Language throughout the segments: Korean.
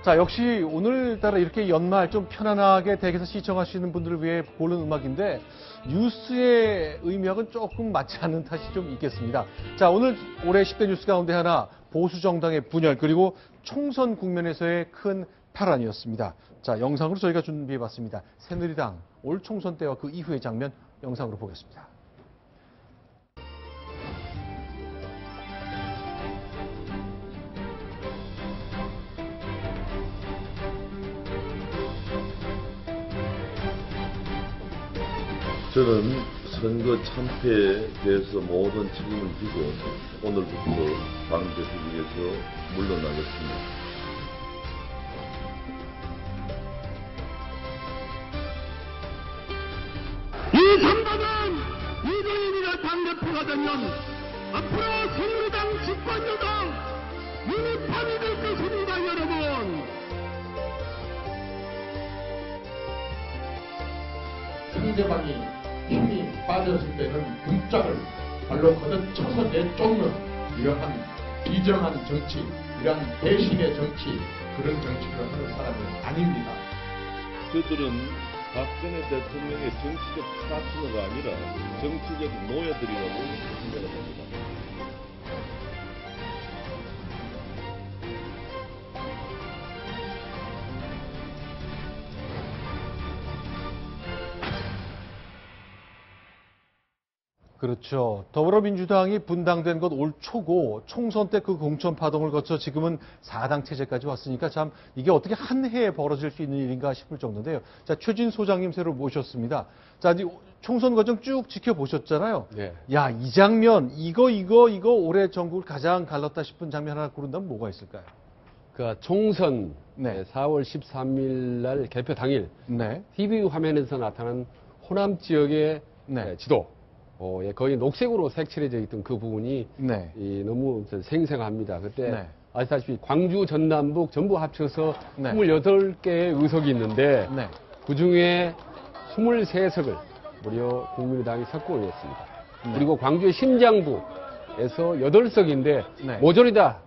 자, 역시 오늘따라 이렇게 연말 좀 편안하게 댁에서 시청하시는 분들을 위해 고른 음악인데 뉴스의 의미하고는 조금 맞지 않는 탓이 좀 있겠습니다. 자, 오늘 올해 10대 뉴스 가운데 하나 보수 정당의 분열 그리고 총선 국면에서의 큰 파란이었습니다. 자, 영상으로 저희가 준비해봤습니다. 새누리당 올 총선 때와 그 이후의 장면 영상으로 보겠습니다. 저는 선거 참패에 대해서 모든 책임을 지고 오늘부터 당대표직에서 물러나겠습니다. 이 선거는 이재명이가 당대표가 되면 앞으로 새누리당 집권여당 유니폼이 될 것입니다, 여러분. 상대방이 힘이 빠졌을 때는 등짝을 발로 걷어쳐서 내쫓는 이러한 비정한 정치, 이러한 배신의 정치, 그런 정치를 하는 사람은 아닙니다. 그들은 박근혜 대통령의 정치적 파트너가 아니라 정치적 노예들이라고 생각합니다. 그렇죠. 더불어민주당이 분당된 것 올 초고 총선 때 그 공천 파동을 거쳐 지금은 4당 체제까지 왔으니까 참 이게 어떻게 한 해에 벌어질 수 있는 일인가 싶을 정도인데요. 자, 최진 소장님 새로 모셨습니다. 자, 총선 과정 쭉 지켜보셨잖아요. 네. 야, 이 장면, 이거 올해 전국을 가장 갈랐다 싶은 장면 하나 고른다면 뭐가 있을까요? 그 총선 네. 4월 13일 날 개표 당일 네. TV 화면에서 나타난 호남 지역의 네. 지도, 거의 녹색으로 색칠해져 있던 그 부분이 네. 너무 생생합니다. 그때 네. 아시다시피 광주, 전남북 전부 합쳐서 네. 28개의 의석이 있는데 네. 그중에 23석을 무려 국민의당이 석권을 했습니다. 네. 그리고 광주의 심장부에서 8석인데 네. 모조리 다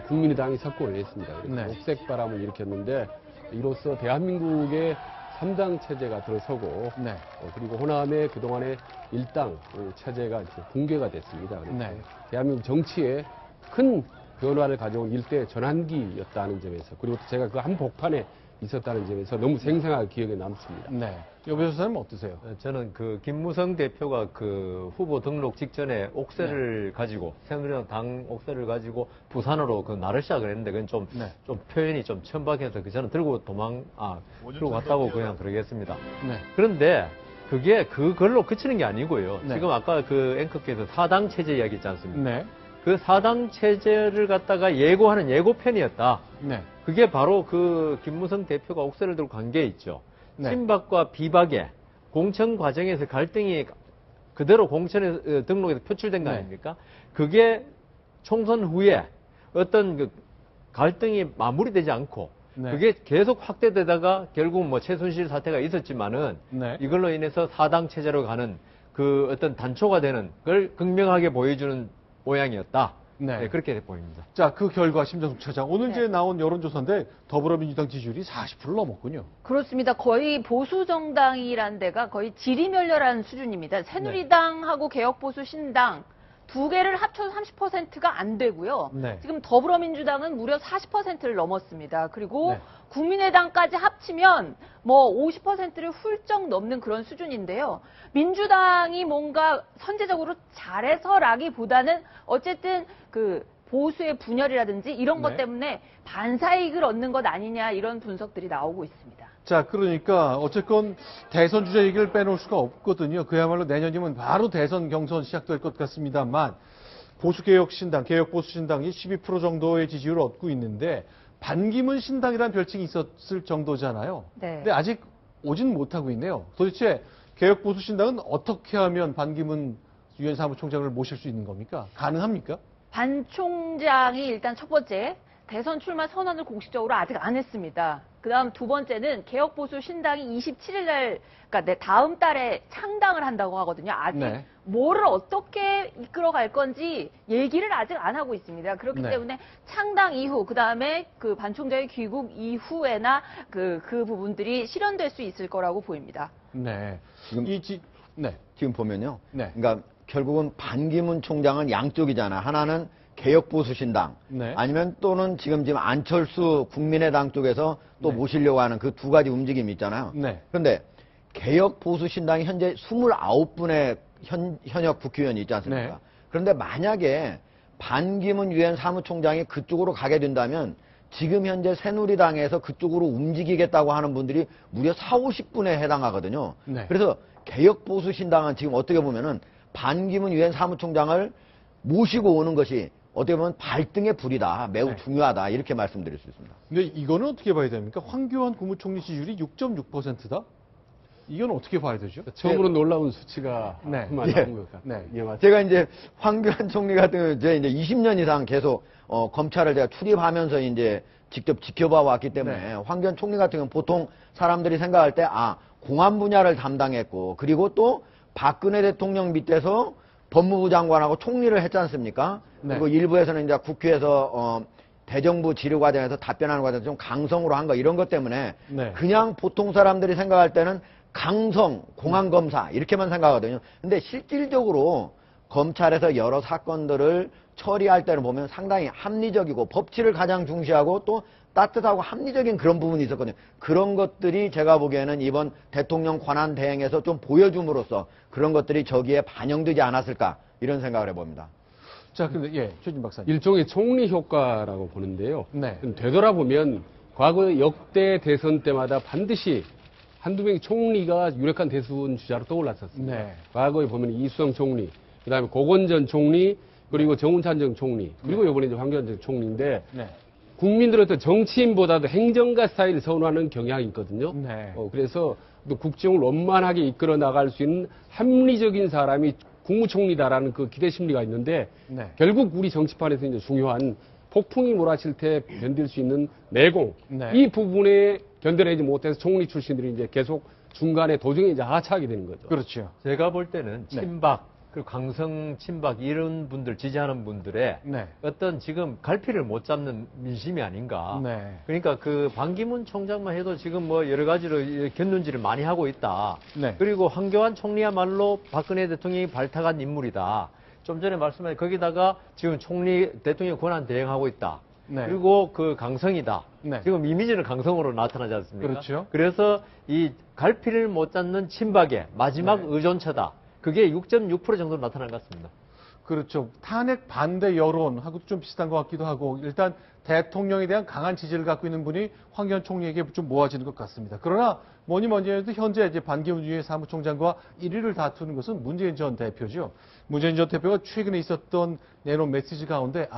국민의당이 석권을 했습니다. 네. 녹색 바람을 일으켰는데 이로써 대한민국의 3당 체제가 들어서고 네. 그리고 호남의 그동안의 1당 체제가 이제 붕괴가 됐습니다. 그래서 네. 대한민국 정치에 큰 변화를 가져온 일대 전환기였다는 점에서 그리고 또 제가 그 한복판에 있었다는 점에서 너무 생생하게 기억에 남습니다. 네. 여배우 선생님 어떠세요? 저는 그 김무성 대표가 그 후보 등록 직전에 옥새를 가지고 새누리당 당 옥새를 가지고 부산으로 그 날을 시작을 했는데 그건 좀 표현이 좀 천박해서 저는 들고 들고 갔다고 그냥 그러겠습니다. 네. 그런데 그게 그걸로 그치는 게 아니고요. 네. 지금 아까 그 앵커께서 4당 체제 이야기 있지 않습니까? 네. 그 4당 체제를 갖다가 예고하는 예고편이었다. 네. 그게 바로 그 김무성 대표가 옥새를 들고 간 게 있죠. 네. 친박과 비박의 공천 과정에서 갈등이 그대로 공천에 등록에서 표출된 거 네. 아닙니까? 그게 총선 후에 어떤 그 갈등이 마무리되지 않고 네. 그게 계속 확대되다가 결국 뭐 최순실 사태가 있었지만은 네. 이걸로 인해서 4당 체제로 가는 그 어떤 단초가 되는 걸 극명하게 보여주는 모양이었다. 네. 네, 그렇게 보입니다. 자, 그 결과 심정숙 차장. 오늘 이제 네. 나온 여론조사인데 더불어민주당 지지율이 40% 넘었군요. 그렇습니다. 거의 보수 정당이란 데가 거의 지리멸렬한 수준입니다. 새누리당하고 개혁보수 신당 두 개를 합쳐서 30%가 안 되고요. 네. 지금 더불어민주당은 무려 40%를 넘었습니다. 그리고 네. 국민의당까지 합치면 뭐 50%를 훌쩍 넘는 그런 수준인데요. 민주당이 뭔가 선제적으로 잘해서라기보다는 어쨌든 그 보수의 분열이라든지 이런 것 네. 때문에 반사이익을 얻는 것 아니냐 이런 분석들이 나오고 있습니다. 자, 그러니까 어쨌건 대선 주자 얘기를 빼놓을 수가 없거든요. 그야말로 내년이면 바로 대선 경선 시작될 것 같습니다만 보수개혁신당, 개혁보수신당이 12% 정도의 지지율을 얻고 있는데 반기문 신당이라는 별칭이 있었을 정도잖아요. 네. 근데 아직 오진 못하고 있네요. 도대체 개혁보수신당은 어떻게 하면 반기문 유엔 사무총장을 모실 수 있는 겁니까? 가능합니까? 반 총장이 일단 첫 번째, 대선 출마 선언을 공식적으로 아직 안 했습니다. 그다음 두 번째는 개혁보수 신당이 27일 날, 그러니까 다음 달에 창당을 한다고 하거든요. 아직 네. 뭐를 어떻게 이끌어갈 건지 얘기를 아직 안 하고 있습니다. 그렇기 네. 때문에 창당 이후, 그다음에 그 반 총장의 귀국 이후에나 그 부분들이 실현될 수 있을 거라고 보입니다. 네. 지금 네. 지금 보면요. 네. 그러니까 결국은 반기문 총장은 양쪽이잖아. 하나는 개혁보수신당, 네. 아니면 또는 지금 안철수 국민의당 쪽에서 또 네. 모시려고 하는 그 두 가지 움직임이 있잖아요. 네. 그런데 개혁보수신당이 현재 29분의 현역 국회의원이 있지 않습니까? 네. 그런데 만약에 반기문 유엔 사무총장이 그쪽으로 가게 된다면 지금 현재 새누리당에서 그쪽으로 움직이겠다고 하는 분들이 무려 40~50분에 해당하거든요. 네. 그래서 개혁보수신당은 지금 어떻게 보면은 반기문 유엔 사무총장을 모시고 오는 것이 어떻게 보면 발등의 불이다. 매우 네. 중요하다. 이렇게 말씀드릴 수 있습니다. 근데 이거는 어떻게 봐야 됩니까? 황교안 국무총리 지지율이 6.6%다? 이건 어떻게 봐야 되죠? 처음으로 놀라운 수치가 네. 그만 예. 나온 것 같아요. 네. 예, 맞습니다. 제가 이제 황교안 총리 같은 경우는 제가 이제 20년 이상 계속 검찰을 제가 출입하면서 이제 직접 지켜봐 왔기 때문에 네. 황교안 총리 같은 경우는 보통 사람들이 생각할 때 공안 분야를 담당했고 그리고 또 박근혜 대통령 밑에서 법무부 장관하고 총리를 했지 않습니까? 네. 그리고 일부에서는 이제 국회에서 대정부 지류 과정에서 답변하는 과정에서 좀 강성으로 한 거 이런 것 때문에 네. 그냥 보통 사람들이 생각할 때는 강성 공안검사 이렇게만 생각하거든요. 근데 실질적으로 검찰에서 여러 사건들을 처리할 때를 보면 상당히 합리적이고 법치를 가장 중시하고 또 따뜻하고 합리적인 그런 부분이 있었거든요. 그런 것들이 제가 보기에는 이번 대통령 권한 대행에서 좀 보여줌으로써 그런 것들이 저기에 반영되지 않았을까 이런 생각을 해봅니다. 자, 근데 예, 최진 박사님. 일종의 총리 효과라고 보는데요. 네. 되돌아보면 과거 역대 대선 때마다 반드시 한두 명의 총리가 유력한 대선 주자로 떠올랐었습니다. 네. 과거에 보면 이수영 총리, 그다음에 고건전 총리, 그리고 정운찬 전 총리, 그리고 이번에 이제 황교안 전 총리인데 네. 국민들은 또 정치인보다도 행정가 스타일을 선호하는 경향이 있거든요. 네. 그래서 또 국정을 원만하게 이끌어 나갈 수 있는 합리적인 사람이 국무총리다라는 그 기대 심리가 있는데 네. 결국 우리 정치판에서 이제 중요한 폭풍이 몰아칠 때 견딜 수 있는 내공 네. 이 부분에 견뎌내지 못해서 총리 출신들이 이제 계속 중간에 도중에 이제 하차하게 되는 거죠. 그렇죠. 제가 볼 때는 네. 친박, 그리고 강성 친박 이런 분들 지지하는 분들의 네. 어떤 지금 갈피를 못 잡는 민심이 아닌가. 네. 그러니까 그 반기문 총장만 해도 지금 뭐 여러 가지로 겼는지를 많이 하고 있다. 네. 그리고 황교안 총리야말로 박근혜 대통령이 발탁한 인물이다. 좀 전에 말씀하신 거기다가 지금 총리 대통령 권한 대행하고 있다. 네. 그리고 그 강성이다. 네. 지금 이미지는 강성으로 나타나지 않습니까? 그렇죠. 그래서 이 갈피를 못 잡는 친박의 마지막 네. 의존처다. 그게 6.6% 정도로 나타난 것 같습니다. 그렇죠. 탄핵 반대 여론하고도 좀 비슷한 것 같기도 하고 일단 대통령에 대한 강한 지지를 갖고 있는 분이 황교안 총리에게 좀 모아지는 것 같습니다. 그러나 뭐니 해도 현재 이제 반기문 유엔 사무총장과 1위를 다투는 것은 문재인 전 대표죠. 문재인 전 대표가 최근에 있었던 내놓은 메시지 가운데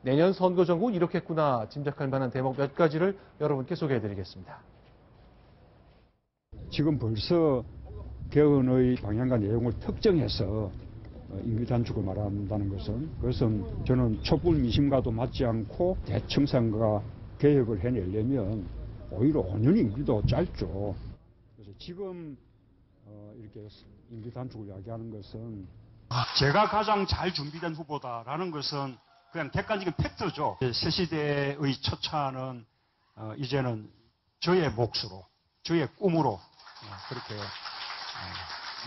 내년 선거 전국 이렇겠구나 짐작할 만한 대목 몇 가지를 여러분께 소개해드리겠습니다. 지금 벌써 개헌의 방향과 내용을 특정해서 임기 단축을 말한다는 그것은 저는 촛불 민심과도 맞지 않고 대청산과 개혁을 해내려면 오히려 5년 임기도 짧죠. 그래서 지금 이렇게 임기 단축을 이야기하는 것은 제가 가장 잘 준비된 후보다라는 것은 그냥 객관적인 팩트죠. 새 시대의 처차는 이제는 저의 몫으로, 저의 꿈으로 그렇게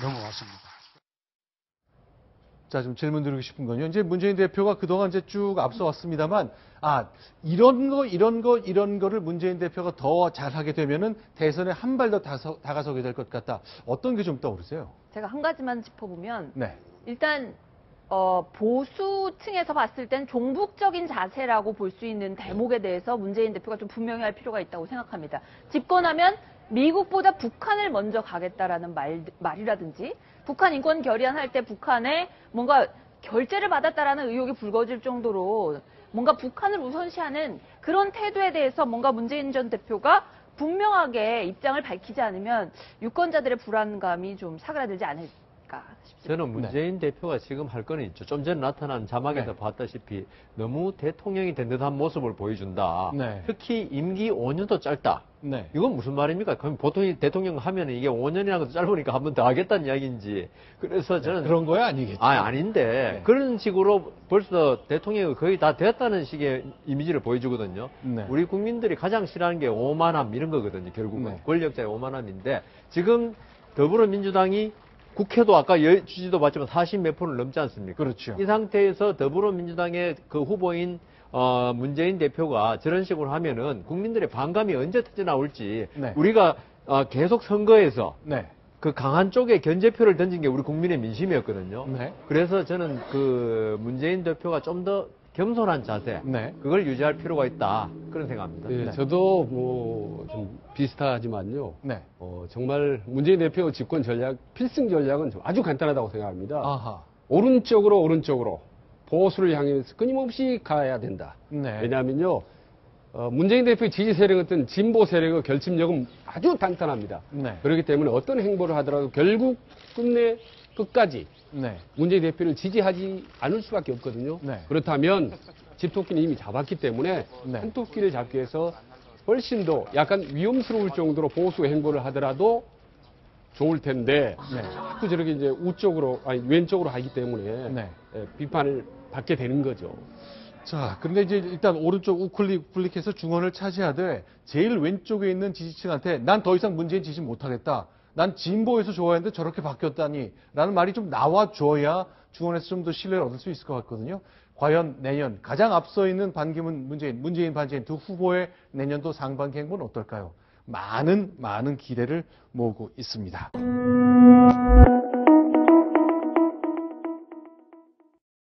넘어왔습니다. 자, 좀 질문 드리고 싶은 건요. 이제 문재인 대표가 그동안 이제 쭉 앞서 왔습니다만, 이런 거를 문재인 대표가 더 잘하게 되면은 대선에 한 발 더 다가서게 될 것 같다. 어떤 게 좀 떠오르세요? 제가 한 가지만 짚어보면 네. 일단 보수층에서 봤을 땐 종북적인 자세라고 볼 수 있는 대목에 대해서 문재인 대표가 좀 분명히 할 필요가 있다고 생각합니다. 집권하면 미국보다 북한을 먼저 가겠다라는 말이라든지 북한 인권 결의안 할 때 북한에 뭔가 결재를 받았다라는 의혹이 불거질 정도로 뭔가 북한을 우선시하는 그런 태도에 대해서 뭔가 문재인 전 대표가 분명하게 입장을 밝히지 않으면 유권자들의 불안감이 좀 사그라들지 않을까 않을까 싶습니다. 저는 문재인 대표가 지금 할 거는 있죠. 좀 전에 나타난 자막에서 네. 봤다시피 너무 대통령이 된 듯한 모습을 보여준다. 네. 특히 임기 5년도 짧다. 네. 이건 무슨 말입니까? 그럼 보통 대통령 하면 이게 5년이라는 것도 짧으니까 한 번 더 하겠다는 이야기인지. 그래서 저는 그런 거야 아니겠죠? 아닌데 네. 그런 식으로 벌써 대통령이 거의 다 됐다는 식의 이미지를 보여주거든요. 네. 우리 국민들이 가장 싫어하는 게 오만함 이런 거거든요. 결국은 네. 권력자의 오만함인데 지금 더불어민주당이 국회도 아까 주지도 봤지만 40 몇 프로를 넘지 않습니까? 그렇죠. 이 상태에서 더불어민주당의 그 후보인 문재인 대표가 저런 식으로 하면은 국민들의 반감이 언제 터져나올지 네. 우리가 계속 선거에서 네. 그 강한 쪽에 견제표를 던진 게 우리 국민의 민심이었거든요. 네. 그래서 저는 그 문재인 대표가 좀 더 겸손한 자세, 네. 그걸 유지할 필요가 있다. 그런 생각합니다. 네, 네. 저도 뭐 좀 비슷하지만요. 네. 정말 문재인 대표 집권 전략, 필승 전략은 아주 간단하다고 생각합니다. 아하. 오른쪽으로 보수를 향해서 끊임없이 가야 된다. 네. 왜냐하면요, 문재인 대표의 지지 세력 어떤 진보 세력의 결집력은 아주 단단합니다. 네. 그렇기 때문에 어떤 행보를 하더라도 결국 끝까지 네. 문재인 대표를 지지하지 않을 수밖에 없거든요. 네. 그렇다면 집토끼는 이미 잡았기 때문에 네. 한 토끼를 잡기 위해서 훨씬 더 약간 위험스러울 정도로 보수 행보를 하더라도 좋을 텐데 네. 자꾸 저렇게 이제 왼쪽으로 하기 때문에 네. 비판을 받게 되는 거죠. 자, 그런데 이제 일단 오른쪽 우클릭해서 중원을 차지하되 제일 왼쪽에 있는 지지층한테 난 더 이상 문재인 지지 못하겠다. 난 진보에서 좋아했는데 저렇게 바뀌었다니 라는 말이 좀 나와줘야 중원에서 좀 더 신뢰를 얻을 수 있을 것 같거든요. 과연 내년 가장 앞서 있는 반기문 문재인 반재인 두 후보의 내년도 상반기 행보는 어떨까요? 많은 기대를 모으고 있습니다.